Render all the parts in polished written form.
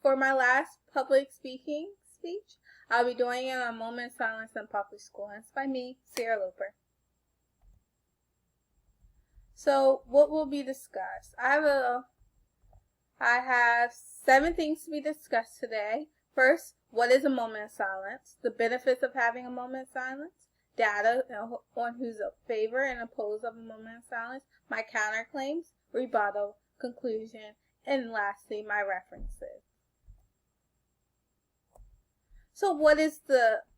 for my last public speaking speech, I'll be doing it on a moment of silence in public school. And it's by me, Sarah Loper. So what will be discussed? I have 7 things to be discussed today. First, what is a moment of silence? The benefits of having a moment of silence. Data on who's in favor and opposed of a moment of silence. My counterclaims, rebuttal, conclusion, and lastly, my references. So what is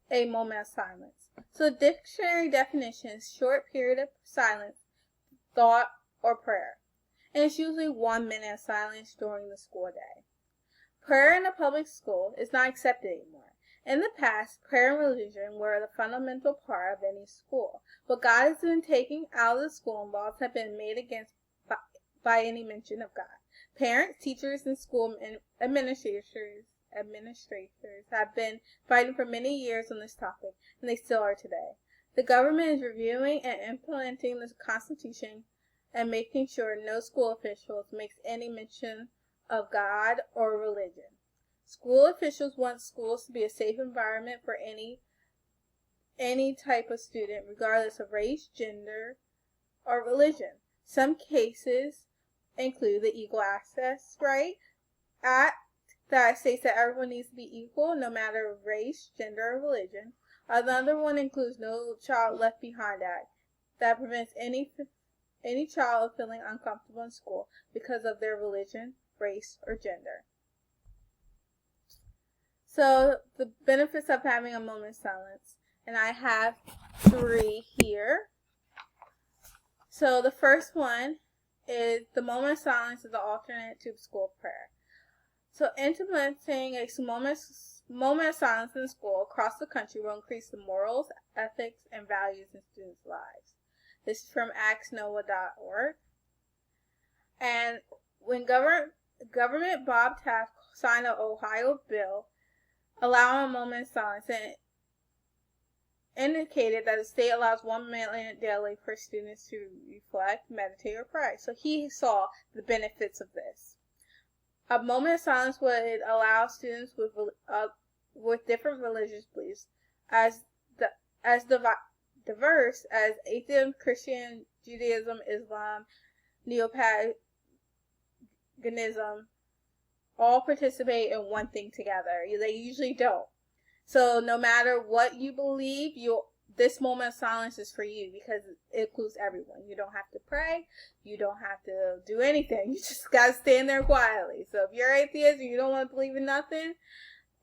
a moment of silence? So the dictionary definition is short period of silence, thought, or prayer. And it's usually 1 minute of silence during the school day. Prayer in a public school is not accepted anymore. In the past, prayer and religion were the fundamental part of any school. But God has been taken out of the school and laws have been made against by any mention of God. Parents, teachers, and school administrators have been fighting for many years on this topic, and they still are today. The government is reviewing and implementing the Constitution and making sure no school officials makes any mention of God or religion. School officials want schools to be a safe environment for any type of student, regardless of race, gender, or religion. Some cases include the Equal Access Right Act that states that everyone needs to be equal, no matter race, gender, or religion. Another one includes No Child Left Behind Act that prevents any child feeling uncomfortable in school because of their religion, race, or gender. So the benefits of having a moment of silence, and I have 3 here. So the first one is the moment of silence is the alternate to school prayer. So implementing a moment of silence in school across the country will increase the morals, ethics, and values in students' lives. This is from axnoa.org. And when Government Bob Taft signed an Ohio bill allowing a moment of silence, and indicated that the state allows 1 minute daily for students to reflect, meditate, or pray. So he saw the benefits of this. A moment of silence would allow students with different religious beliefs, as diverse as atheism, Christian, Judaism, Islam, Neopaganism, all participate in one thing together. They usually don't. So no matter what you believe, this moment of silence is for you because it includes everyone. You don't have to pray. You don't have to do anything. You just got to stand there quietly. So if you're atheist or you don't want to believe in nothing,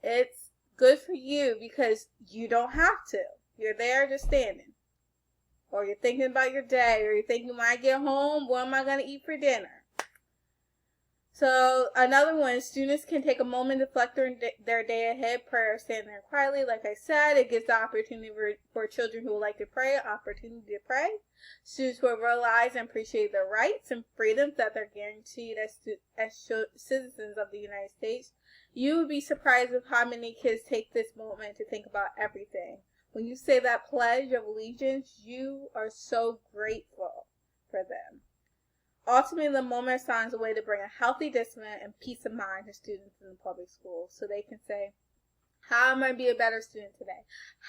it's good for you because you don't have to. You're there just standing. Or you're thinking about your day, or you're thinking when I get home, what am I going to eat for dinner? So another one, students can take a moment to reflect their day ahead, prayer, stand there quietly. Like I said, it gives the opportunity for children who would like to pray, an opportunity to pray. Students will realize and appreciate their rights and freedoms that they're guaranteed as citizens of the United States. You would be surprised with how many kids take this moment to think about everything. When you say that pledge of allegiance, you are so grateful for them. Ultimately, the moment of silence is a way to bring a healthy discipline and peace of mind to students in the public schools so they can say, how am I going to be a better student today?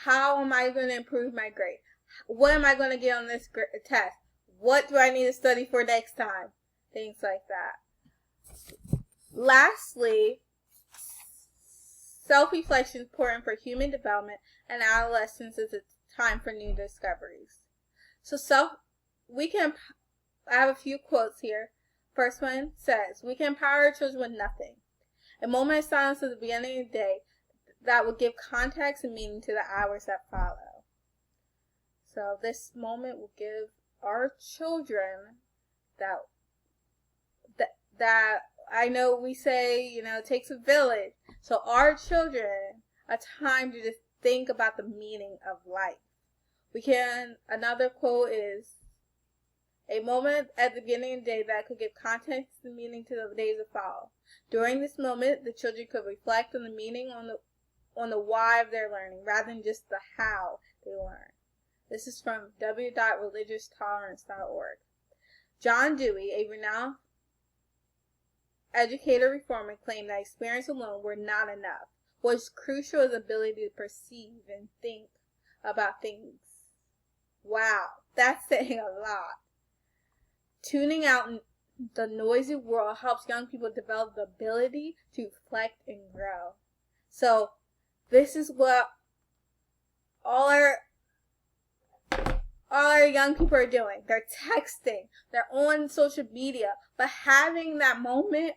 How am I going to improve my grade? What am I going to get on this test? What do I need to study for next time? Things like that. Lastly, self-reflection is important for human development, and adolescence is a time for new discoveries. So I have a few quotes here. First one says, we can empower our children with nothing. A moment of silence at the beginning of the day that will give context and meaning to the hours that follow. So this moment will give our children that I know we say, it takes a village. So our children a time to just think about the meaning of life. Another quote is, a moment at the beginning of the day that could give context and meaning to the days that follow. During this moment, the children could reflect on the meaning on the why of their learning, rather than just the how they learn. This is from w.religiousTolerance.org. John Dewey, a renowned educator reformer claimed that experience alone were not enough. What's crucial is ability to perceive and think about things. Wow, that's saying a lot. Tuning out the noisy world helps young people develop the ability to reflect and grow. So this is what all our young people are doing. They're texting, they're on social media, but having that moment,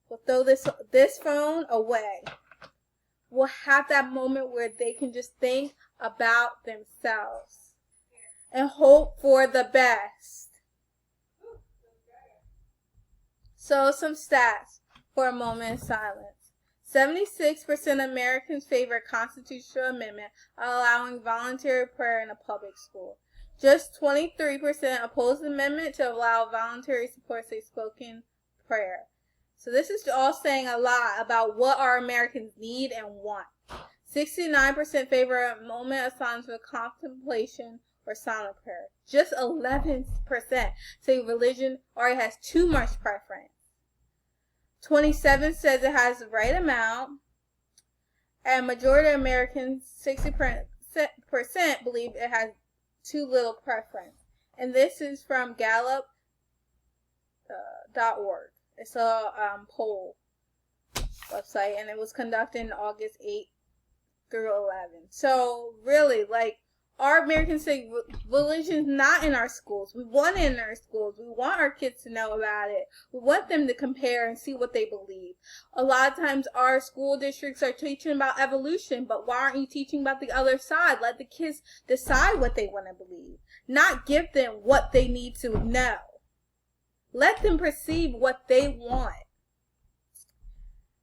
we'll throw this phone away. We'll have that moment where they can just think about themselves and hope for the best. So some stats for a moment of silence. 76% of Americans favor a constitutional amendment allowing voluntary prayer in a public school. Just 23% oppose the amendment to allow voluntary support say spoken prayer. So this is all saying a lot about what our Americans need and want. 69% favor a moment of silence for contemplation or silent prayer. Just 11% say religion already has too much preference. 27 says it has the right amount, and majority of Americans, 60% believe it has too little preference. And this is from Gallup.org. It's a poll website, and it was conducted in August 8 through 11. So really, like, our Americans say religion's not in our schools. We want it in our schools. We want our kids to know about it. We want them to compare and see what they believe. A lot of times our school districts are teaching about evolution, but why aren't you teaching about the other side? Let the kids decide what they want to believe. Not give them what they need to know. Let them perceive what they want.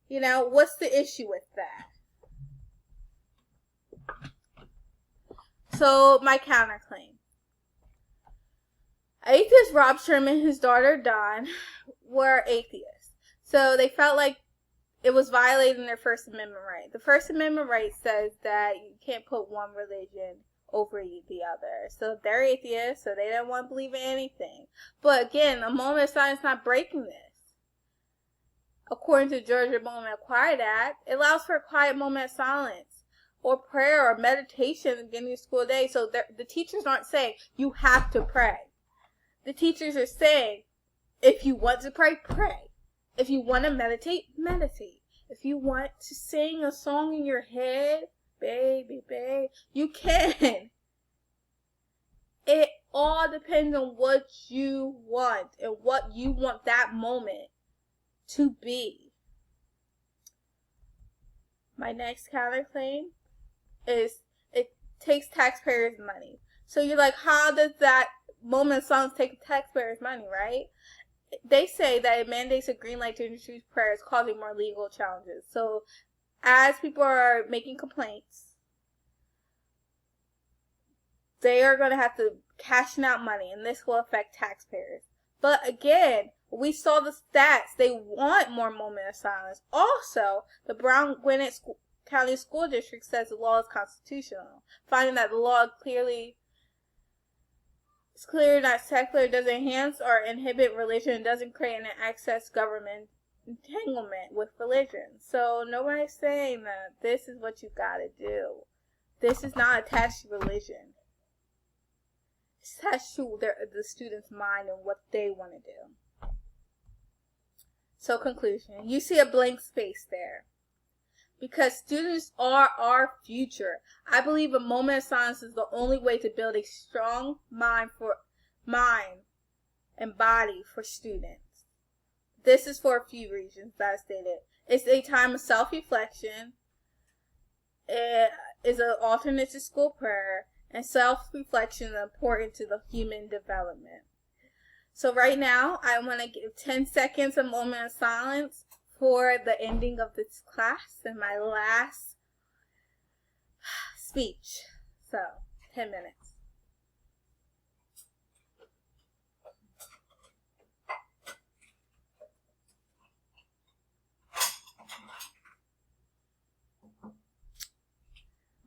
You know, what's the issue with that? So, my counterclaim. Atheist Rob Sherman and his daughter Dawn were atheists. So, they felt like it was violating their First Amendment right. The First Amendment right says that you can't put one religion over the other. So, they're atheists, so they don't want to believe in anything. But again, a moment of silence is not breaking this. According to the Georgia Moment of Quiet Act, it allows for a quiet moment of silence, or prayer or meditation at the beginning of the school day. So the teachers aren't saying you have to pray. The teachers are saying if you want to pray, pray. If you want to meditate, meditate. If you want to sing a song in your head, baby, you can. It all depends on what you want and what you want that moment to be. My next counterclaim is it takes taxpayers' money. So you're like, how does that moment of silence take taxpayers' money, right? They say that it mandates a green light to introduce prayers, causing more legal challenges. So as people are making complaints, they are going to have to cash out money, and this will affect taxpayers. But again, we saw the stats. They want more moment of silence. Also, the Brown-Gwinnett County School District says the law is constitutional, finding that the law it's clear that secular doesn't enhance or inhibit religion and doesn't create an excess government entanglement with religion. So nobody's saying that this is what you gotta do. This is not attached to religion. It's attached to the student's mind and what they want to do. So conclusion, you see a blank space there. Because students are our future. I believe a moment of silence is the only way to build a strong mind and body for students. This is for a few reasons that I stated. It's a time of self-reflection. It is an alternate to school prayer. And self-reflection is important to the human development. So right now, I want to give 10 seconds a moment of silence for the ending of this class and my last speech. So, 10 minutes.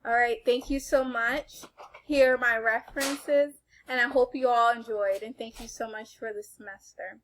Alright, thank you so much. Here are my references, and I hope you all enjoyed, and thank you so much for this semester.